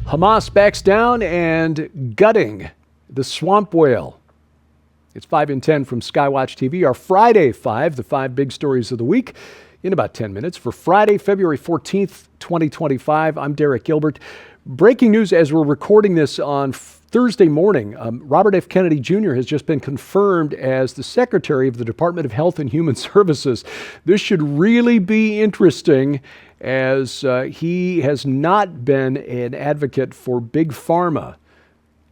Hamas backs down and gutting the swamp whale. It's 5 and 10 from Skywatch TV. Our Friday 5, the 5 big stories of the week in about 10 minutes. For Friday, February 14th, 2025, I'm Derek Gilbert. Breaking news as we're recording this on Thursday morning. Robert F. Kennedy Jr. has just been confirmed as the Secretary of the Department of Health and Human Services. This should really be interesting, as he has not been an advocate for big pharma.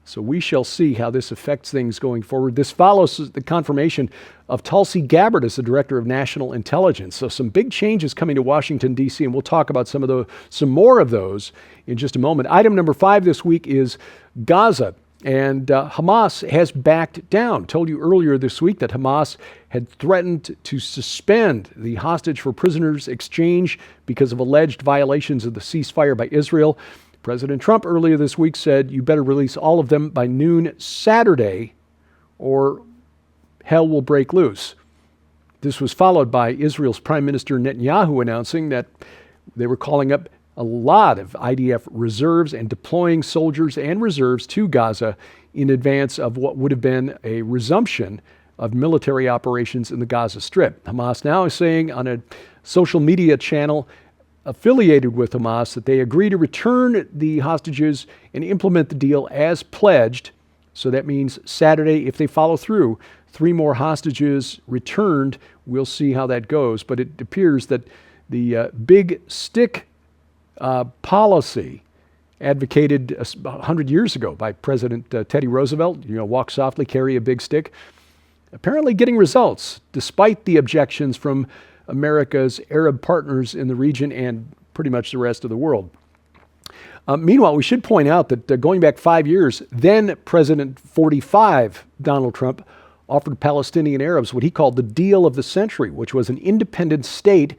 So we shall see how this affects things going forward. This follows the confirmation of Tulsi Gabbard as the Director of National Intelligence. So some big changes coming to Washington, D.C., and we'll talk about some more of those in just a moment. Item number 5 this week is Gaza. And Hamas has backed down. Told you earlier this week that Hamas had threatened to suspend the hostage for prisoners exchange because of alleged violations of the ceasefire by Israel. President Trump earlier this week said, you better release all of them by noon Saturday or hell will break loose. This was followed by Israel's Prime Minister Netanyahu announcing that they were calling up a lot of IDF reserves and deploying soldiers and reserves to Gaza in advance of what would have been a resumption of military operations in the Gaza Strip. Hamas now is saying on a social media channel affiliated with Hamas that they agree to return the hostages and implement the deal as pledged. So that means Saturday, if they follow through, 3 more hostages returned. We'll see how that goes. But it appears that the big stick policy advocated 100 years ago by President Teddy Roosevelt, walk softly, carry a big stick, apparently getting results despite the objections from America's Arab partners in the region and pretty much the rest of the world. Meanwhile, we should point out that going back 5 years, then President 45 Donald Trump offered Palestinian Arabs what he called the deal of the century, which was an independent state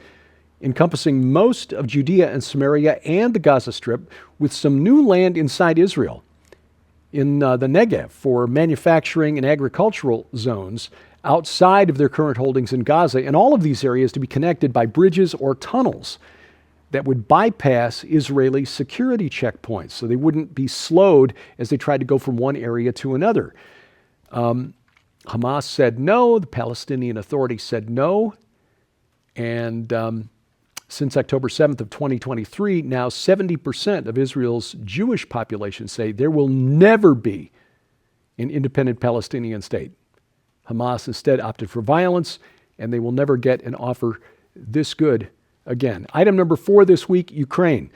encompassing most of Judea and Samaria and the Gaza Strip, with some new land inside Israel in the Negev for manufacturing and agricultural zones outside of their current holdings in Gaza, and all of these areas to be connected by bridges or tunnels that would bypass Israeli security checkpoints, so they wouldn't be slowed as they tried to go from one area to another. Hamas said no, the Palestinian Authority said no, and since October 7th of 2023, now 70% of Israel's Jewish population say there will never be an independent Palestinian state. Hamas instead opted for violence, and they will never get an offer this good again. Item number 4 this week, Ukraine.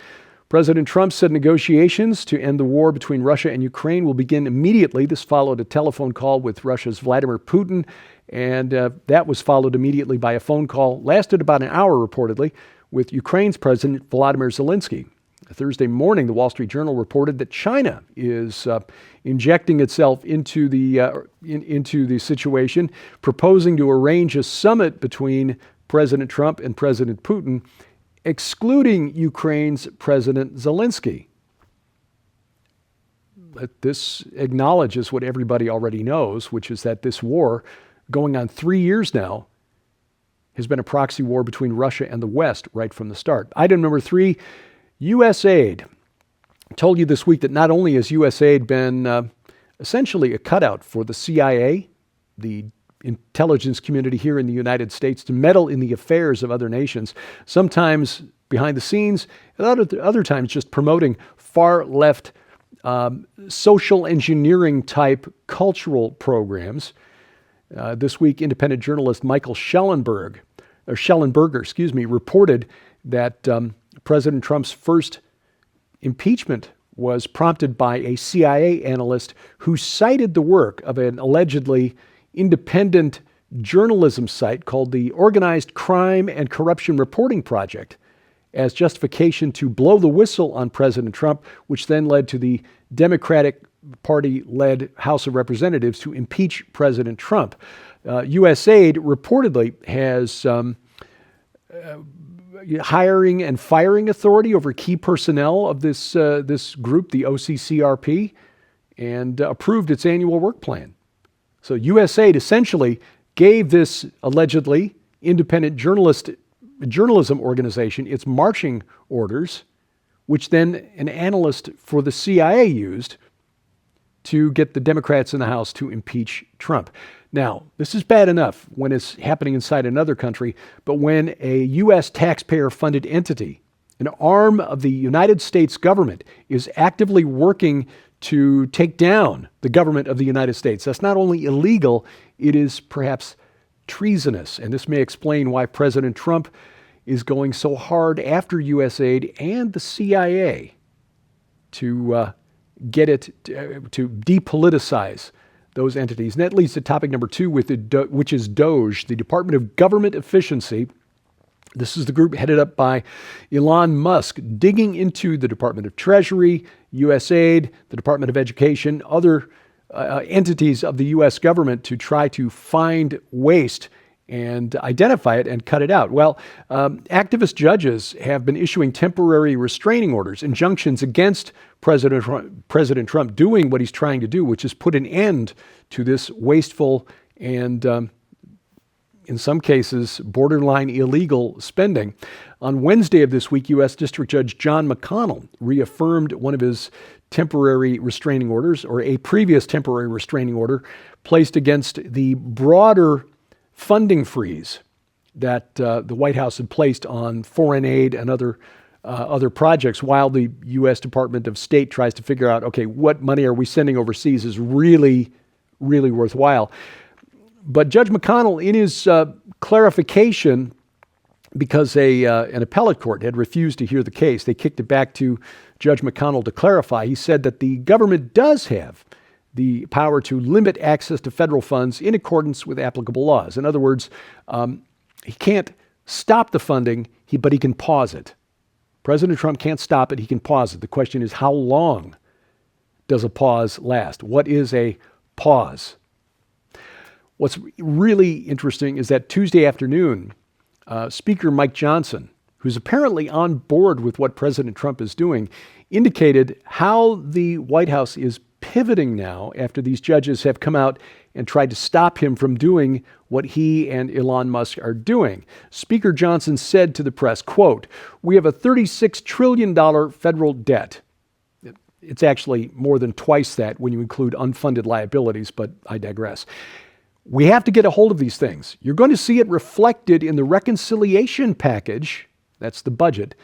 President Trump said negotiations to end the war between Russia and Ukraine will begin immediately. This followed a telephone call with Russia's Vladimir Putin, and that was followed immediately by a phone call, lasted about an hour reportedly, with Ukraine's President Volodymyr Zelensky. Thursday morning, the Wall Street Journal reported that China is injecting itself into the situation, proposing to arrange a summit between President Trump and President Putin, excluding Ukraine's President Zelensky. But this acknowledges what everybody already knows, which is that this war, going on 3 years now, has been a proxy war between Russia and the West right from the start. Item number 3, USAID. I told you this week that not only has USAID been essentially a cutout for the CIA, the intelligence community here in the United States, to meddle in the affairs of other nations, sometimes behind the scenes, and other times just promoting far left social engineering type cultural programs. This week, independent journalist Michael Schellenberger, reported that President Trump's first impeachment was prompted by a CIA analyst who cited the work of an allegedly independent journalism site called the Organized Crime and Corruption Reporting Project as justification to blow the whistle on President Trump, which then led to the Democratic Party-led House of Representatives to impeach President Trump. USAID reportedly has hiring and firing authority over key personnel of this group, the OCCRP, and approved its annual work plan. So USAID essentially gave this allegedly independent journalism organization its marching orders which then an analyst for the CIA used to get the Democrats in the House to impeach Trump. Now, this is bad enough when it's happening inside another country, but when a U.S. taxpayer-funded entity, an arm of the United States government, is actively working to take down the government of the United States, that's not only illegal, it is perhaps treasonous. And this may explain why President Trump is going so hard after USAID and the CIA to get it to depoliticize those entities. And that leads to topic number 2, which is DOGE, the Department of Government Efficiency. This is the group headed up by Elon Musk, digging into the Department of Treasury, USAID, the Department of Education, other entities of the U.S. government to try to find waste and identify it and cut it out. Well, activist judges have been issuing temporary restraining orders, injunctions against President Trump doing what he's trying to do, which is put an end to this wasteful and, in some cases, borderline illegal spending. On Wednesday of this week, U.S. District Judge John McConnell reaffirmed one of his temporary restraining orders, or a previous temporary restraining order, placed against the broader funding freeze that the White House had placed on foreign aid and other projects, while the U.S. Department of State tries to figure out, okay, what money are we sending overseas is really, really worthwhile. But Judge McConnell, in his clarification, because an appellate court had refused to hear the case, they kicked it back to Judge McConnell to clarify. He said that the government does have the power to limit access to federal funds in accordance with applicable laws. In other words, he can't stop the funding, but he can pause it. President Trump can't stop it, he can pause it. The question is, how long does a pause last? What is a pause? What's really interesting is that Tuesday afternoon, Speaker Mike Johnson, who's apparently on board with what President Trump is doing, indicated how the White House is pivoting now after these judges have come out and tried to stop him from doing what he and Elon Musk are doing. Speaker Johnson said to the press, quote, "We have a $36 trillion federal debt." It's actually more than twice that when you include unfunded liabilities, but I digress. "We have to get a hold of these things. You're going to see it reflected in the reconciliation package," that's the budget,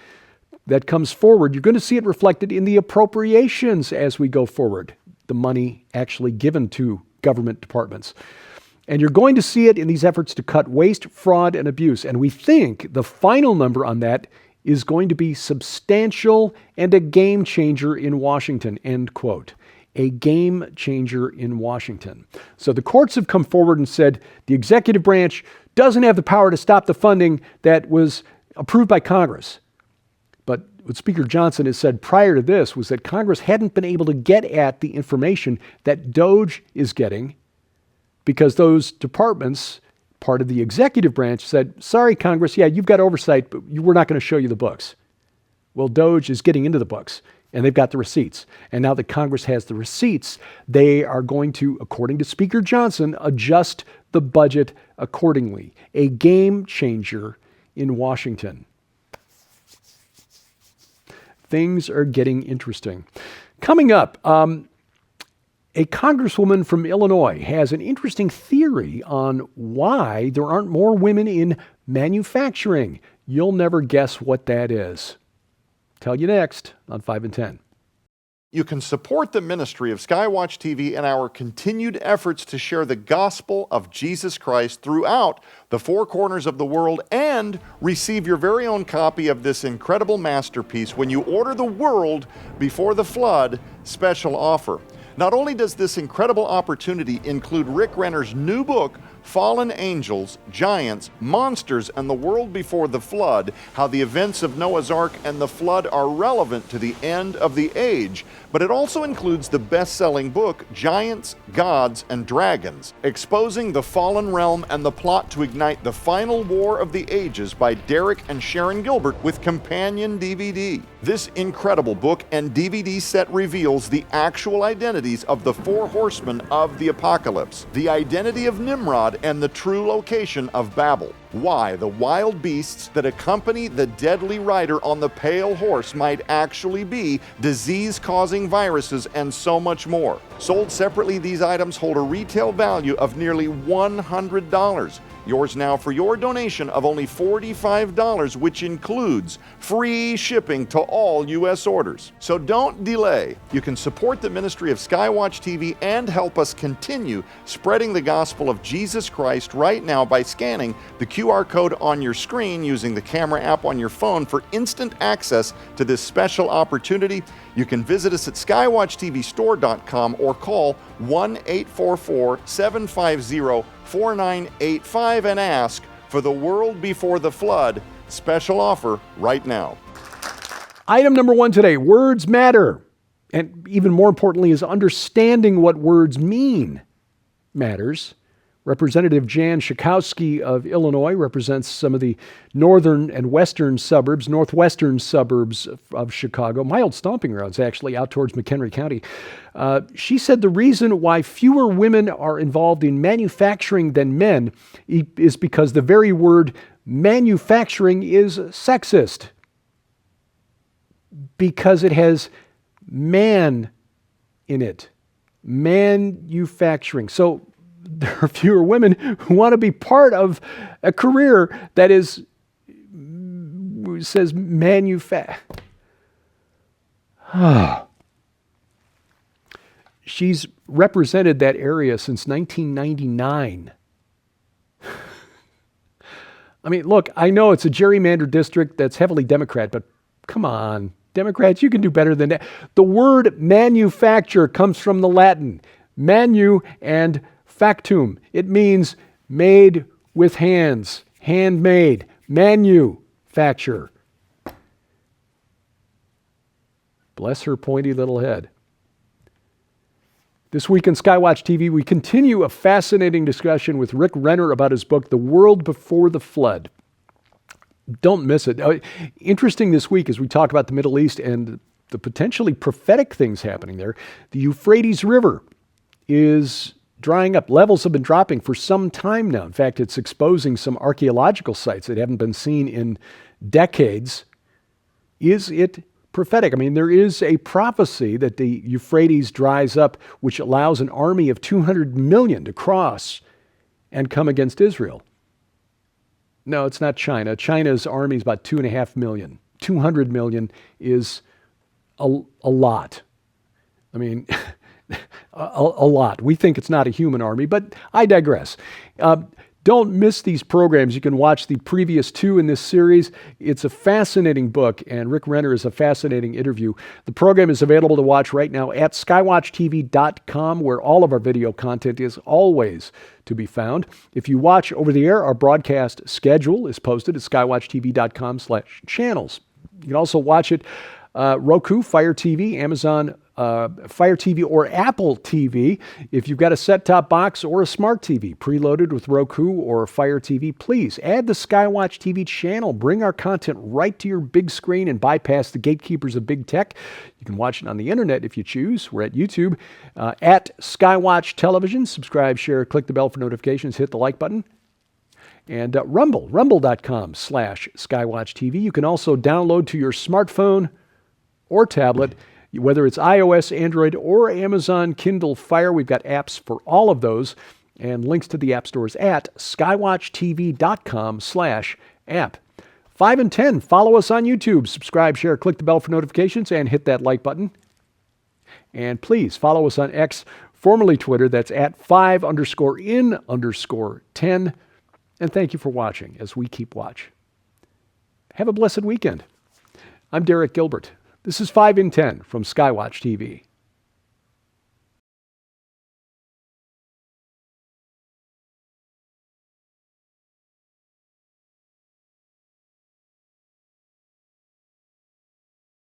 "that comes forward. You're going to see it reflected in the appropriations as we go forward," the money actually given to government departments. "And you're going to see it in these efforts to cut waste, fraud, and abuse. And we think the final number on that is going to be substantial and a game changer in Washington," end quote. A game changer in Washington. So the courts have come forward and said the executive branch doesn't have the power to stop the funding that was approved by Congress. But what Speaker Johnson has said prior to this was that Congress hadn't been able to get at the information that DOGE is getting because those departments, part of the executive branch, said, "Sorry, Congress, yeah, you've got oversight, but we're not going to show you the books." Well, DOGE is getting into the books, and they've got the receipts. And now that Congress has the receipts, they are going to, according to Speaker Johnson, adjust the budget accordingly. A game changer in Washington. Things are getting interesting. Coming up, a congresswoman from Illinois has an interesting theory on why there aren't more women in manufacturing. You'll never guess what that is. Tell you next on 5 and 10. You can support the ministry of Skywatch TV and our continued efforts to share the gospel of Jesus Christ throughout the four corners of the world and receive your very own copy of this incredible masterpiece when you order the World Before the Flood special offer. Not only does this incredible opportunity include Rick Renner's new book, Fallen Angels, Giants, Monsters, and the World Before the Flood, how the events of Noah's Ark and the flood are relevant to the end of the age. But it also includes the best-selling book, Giants, Gods, and Dragons, exposing the fallen realm and the plot to ignite the final war of the ages by Derek and Sharon Gilbert with companion DVD. This incredible book and DVD set reveals the actual identities of the four horsemen of the apocalypse, the identity of Nimrod flood and the true location of Babel. Why the wild beasts that accompany the deadly rider on the pale horse might actually be disease-causing viruses, and so much more. Sold separately, these items hold a retail value of nearly $100. Yours now for your donation of only $45, which includes free shipping to all U.S. orders. So don't delay. You can support the ministry of Skywatch TV and help us continue spreading the gospel of Jesus Christ right now by scanning the QR code on your screen using the camera app on your phone for instant access to this special opportunity. You can visit us at skywatchtvstore.com or call 1-844-750-4985 and ask for the World Before the Flood special offer right now. Item number 1 today, words matter. And even more importantly is understanding what words mean matters. Representative Jan Schakowsky of Illinois represents some of the northern and northwestern suburbs of Chicago, my old stomping grounds actually, out towards McHenry County. She said the reason why fewer women are involved in manufacturing than men is because the very word manufacturing is sexist, because it has man in it. Manufacturing. So there are fewer women who want to be part of a career that says She's represented that area since 1999. I mean, look, I know it's a gerrymandered district that's heavily Democrat, but come on, Democrats, you can do better than that. The word manufacture comes from the Latin manu and factum. It means made with hands, handmade, manufacture. Bless her pointy little head. This week on Skywatch TV, we continue a fascinating discussion with Rick Renner about his book, The World Before the Flood. Don't miss it. Interesting this week as we talk about the Middle East and the potentially prophetic things happening there. The Euphrates River is drying up. Levels have been dropping for some time now. In fact, it's exposing some archaeological sites that haven't been seen in decades. Is it prophetic? I mean, there is a prophecy that the Euphrates dries up, which allows an army of 200 million to cross and come against Israel. No, it's not China. China's army is about 2.5 million. 200 million is a lot. I mean, a lot. We think it's not a human army, but I digress. Don't miss these programs. You can watch the previous 2 in this series. It's a fascinating book, and Rick Renner is a fascinating interview. The program is available to watch right now at skywatchtv.com, where all of our video content is always to be found. If you watch over the air, our broadcast schedule is posted at skywatchtv.com/channels. You can also watch it Roku, Fire TV, Amazon Fire TV, or Apple TV. If you've got a set-top box or a smart TV preloaded with Roku or Fire TV, please add the Skywatch TV channel. Bring our content right to your big screen and bypass the gatekeepers of big tech. You can watch it on the internet if you choose. We're at YouTube, at Skywatch Television. Subscribe, share, click the bell for notifications, hit the like button. And rumble.com/Skywatch TV. You can also download to your smartphone or tablet, whether it's iOS, Android, or Amazon Kindle Fire. We've got apps for all of those and links to the app stores at skywatchtv.com/app. 5 and 10, follow us on YouTube. Subscribe, share, click the bell for notifications, and hit that like button. And please follow us on X, formerly Twitter. That's at 5_in_10. And thank you for watching as we keep watch. Have a blessed weekend. I'm Derek Gilbert. This is 5 in 10 from Skywatch TV.